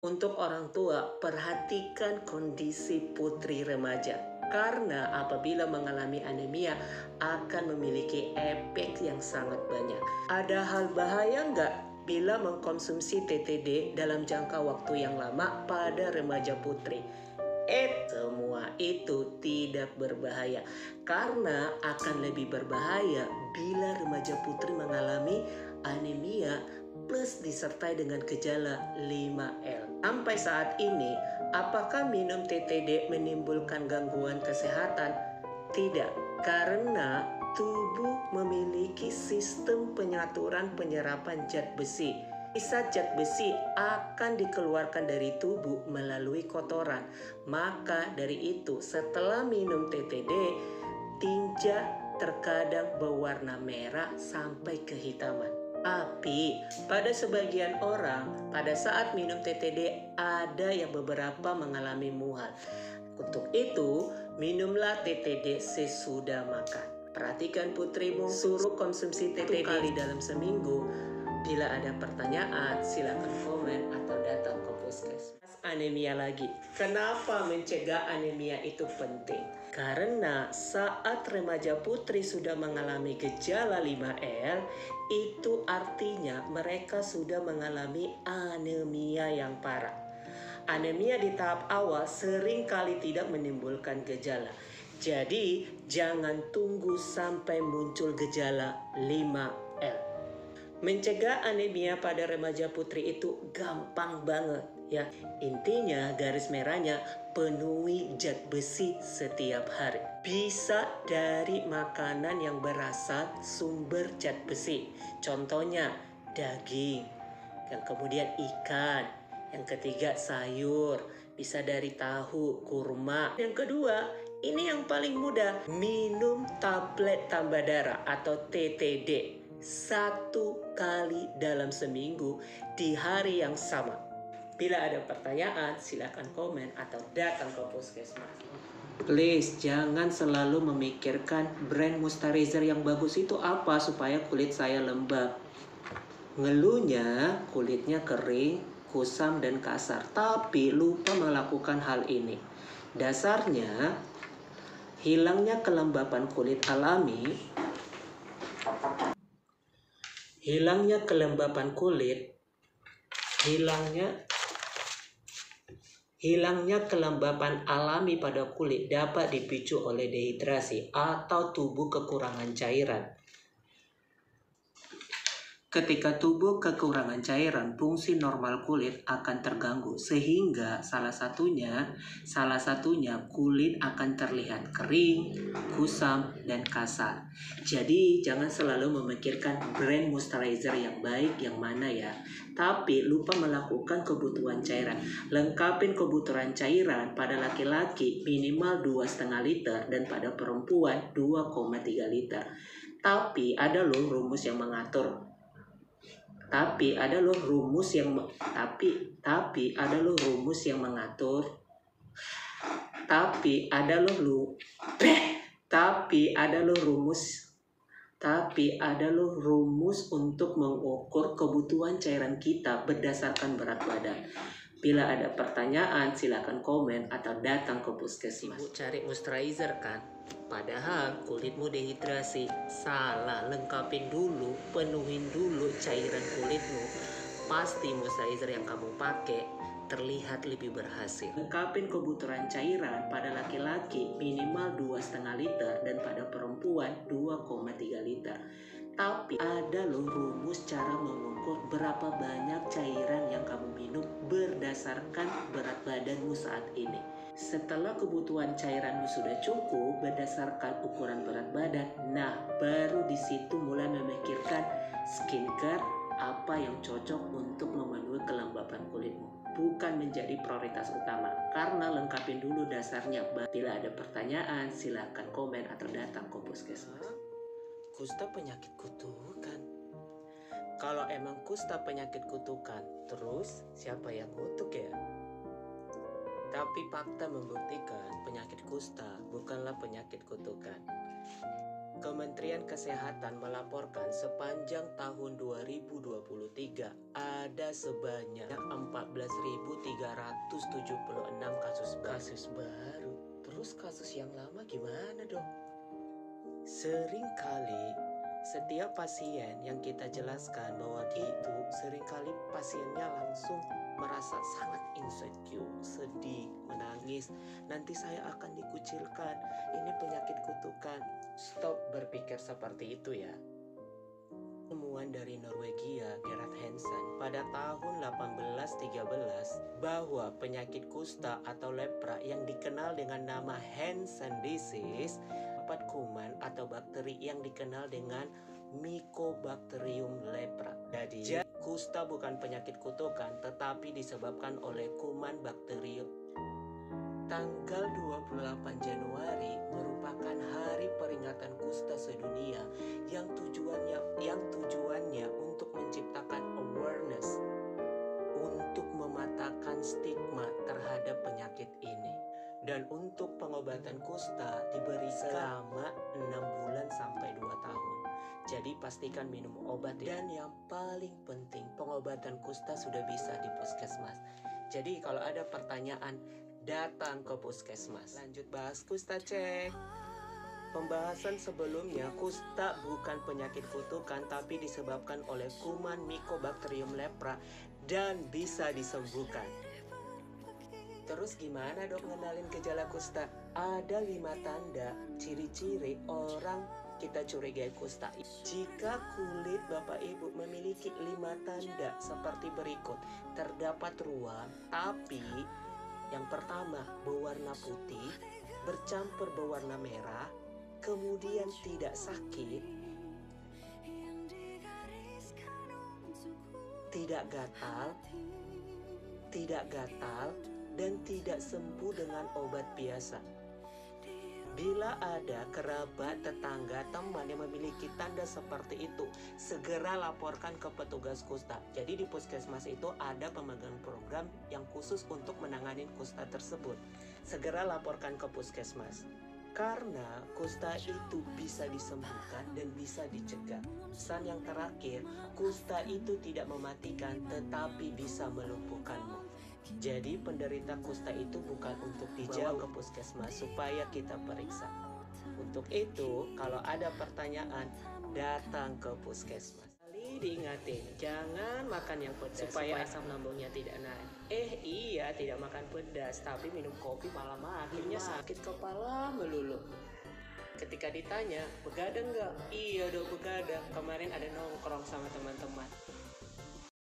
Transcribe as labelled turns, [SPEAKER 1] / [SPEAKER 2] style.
[SPEAKER 1] Untuk orang tua, perhatikan kondisi putri remaja. Karena apabila mengalami anemia akan memiliki efek yang sangat banyak. Ada hal bahaya nggak bila mengkonsumsi TTD dalam jangka waktu yang lama pada remaja putri? Semua itu tidak berbahaya karena akan lebih berbahaya bila remaja putri mengalami anemia plus disertai dengan gejala 5L. Sampai saat ini, apakah minum TTD menimbulkan gangguan kesehatan? Tidak, karena tubuh memiliki sistem pengaturan penyerapan zat besi. Sisa zat besi akan dikeluarkan dari tubuh melalui kotoran. Maka dari itu, setelah minum TTD, tinja terkadang berwarna merah sampai kehitaman. Tapi pada sebagian orang, pada saat minum TTD ada yang beberapa mengalami mual. Untuk itu, minumlah TTD sesudah makan. Perhatikan putrimu, suruh konsumsi TTD 1 kali dalam seminggu. Bila ada pertanyaan, silakan komen atau datang ke puskesmas. Anemia lagi. Kenapa mencegah anemia itu penting? Karena saat remaja putri sudah mengalami gejala 5L, itu artinya mereka sudah mengalami anemia yang parah. Anemia di tahap awal seringkali tidak menimbulkan gejala. Jadi, jangan tunggu sampai muncul gejala 5L. Mencegah anemia pada remaja putri itu gampang banget ya. Intinya garis merahnya penuhi zat besi setiap hari. Bisa dari makanan yang berasal sumber zat besi. Contohnya daging, yang kemudian ikan, yang ketiga sayur, bisa dari tahu, kurma. Yang kedua, ini yang paling mudah, minum tablet tambah darah atau TTD 1 kali dalam seminggu di hari yang sama. Bila ada pertanyaan, silakan komen atau datang ke puskesmas. Please, jangan selalu memikirkan brand moisturizer yang bagus itu apa supaya kulit saya lembab. Ngeluhnya kulitnya kering, kusam dan kasar, tapi lupa melakukan hal ini. Dasarnya, hilangnya kelembapan kulit alami hilangnya kelembapan alami pada kulit dapat dipicu oleh dehidrasi atau tubuh kekurangan cairan. Ketika tubuh kekurangan cairan, fungsi normal kulit akan terganggu sehingga salah satunya kulit akan terlihat kering, kusam, dan kasar. Jadi jangan selalu memikirkan brand moisturizer yang baik yang mana ya, tapi lupa melakukan kebutuhan cairan. Lengkapin kebutuhan cairan pada laki-laki minimal 2,5 liter dan pada perempuan 2,3 liter. Tapi ada loh rumus yang mengatur. Tapi ada loh rumus yang mengatur. Tapi ada loh rumus untuk mengukur kebutuhan cairan kita berdasarkan berat badan. Bila ada pertanyaan, silakan komen atau datang ke puskesmas. Ibu cari moisturizer kan? Padahal kulitmu dehidrasi. Salah, lengkapin dulu, penuhin dulu cairan kulitmu. Pasti moisturizer yang kamu pakai terlihat lebih berhasil. Lengkapin kebutuhan cairan pada laki-laki minimal 2,5 liter dan pada perempuan 2,3 liter. Tapi ada loh rumus cara mengukur berapa banyak cairan yang kamu minum berdasarkan berat badanmu saat ini. Setelah kebutuhan cairanmu sudah cukup berdasarkan ukuran berat badan, nah baru di situ mulai memikirkan skincare apa yang cocok untuk memenuhi kelembapan kulitmu. Bukan menjadi prioritas utama, karena lengkapin dulu dasarnya. Bila ada pertanyaan, silakan komen atau datang ke puskesmas. Kusta penyakit kutukan. Kalau emang kusta penyakit kutukan, terus siapa yang kutuk ya? Tapi fakta membuktikan penyakit kusta bukanlah penyakit kutukan. Kementerian Kesehatan melaporkan sepanjang tahun 2023 ada sebanyak 14.376 kasus baru. Terus kasus yang lama gimana dong? Seringkali setiap pasien yang kita jelaskan bahwa itu seringkali pasiennya langsung merasa sangat insecure, sedih, menangis. Nanti saya akan dikucilkan, ini penyakit kutukan. Stop berpikir seperti itu ya. Temuan dari Norwegia, Gerhard Hansen pada tahun 1813 bahwa penyakit kusta atau lepra yang dikenal dengan nama Hansen disease dapat kuman atau bakteri yang dikenal dengan Mycobacterium lepra. Jadi kusta bukan penyakit kutukan tetapi disebabkan oleh kuman bakteri. Tanggal 28 Januari merupakan hari peringatan kusta sedunia yang tujuannya untuk menciptakan awareness, untuk mematahkan stigma terhadap penyakit ini. Dan untuk pengobatan kusta diberi selama 6 bulan sampai 2 tahun. Jadi pastikan minum obat ya. Dan yang paling penting, pengobatan kusta sudah bisa di puskesmas. Jadi kalau ada pertanyaan, datang ke puskesmas. Lanjut bahas kusta cek. Pembahasan sebelumnya, kusta bukan penyakit kutukan tapi disebabkan oleh kuman Mycobacterium lepra dan bisa disembuhkan. Terus gimana dok ngenalin gejala kusta? Ada 5 tanda ciri-ciri orang kita curigai kusta. Jika kulit Bapak Ibu memiliki 5 tanda seperti berikut. Terdapat ruam, tapi yang pertama berwarna putih, bercampur berwarna merah, kemudian tidak sakit, tidak gatal, dan tidak sembuh dengan obat biasa. Bila ada kerabat, tetangga, teman yang memiliki tanda seperti itu, segera laporkan ke petugas kusta. Jadi di puskesmas itu ada pemegang program yang khusus untuk menangani kusta tersebut. Segera laporkan ke puskesmas. Karena kusta itu bisa disembuhkan dan bisa dicegah. Pesan yang terakhir, kusta itu tidak mematikan tetapi bisa melumpuhkanmu. Jadi penderita kusta itu bukan untuk dibawa ke puskesmas supaya kita periksa. Untuk itu, kalau ada pertanyaan, datang ke puskesmas. Kali diingatin, jangan makan yang pedas supaya asam lambungnya tidak naik. Iya, tidak makan pedas, tapi minum kopi malam akhirnya sakit kepala melulu. Ketika ditanya, begadang nggak? Iya dong begadang, kemarin ada nongkrong sama teman-teman.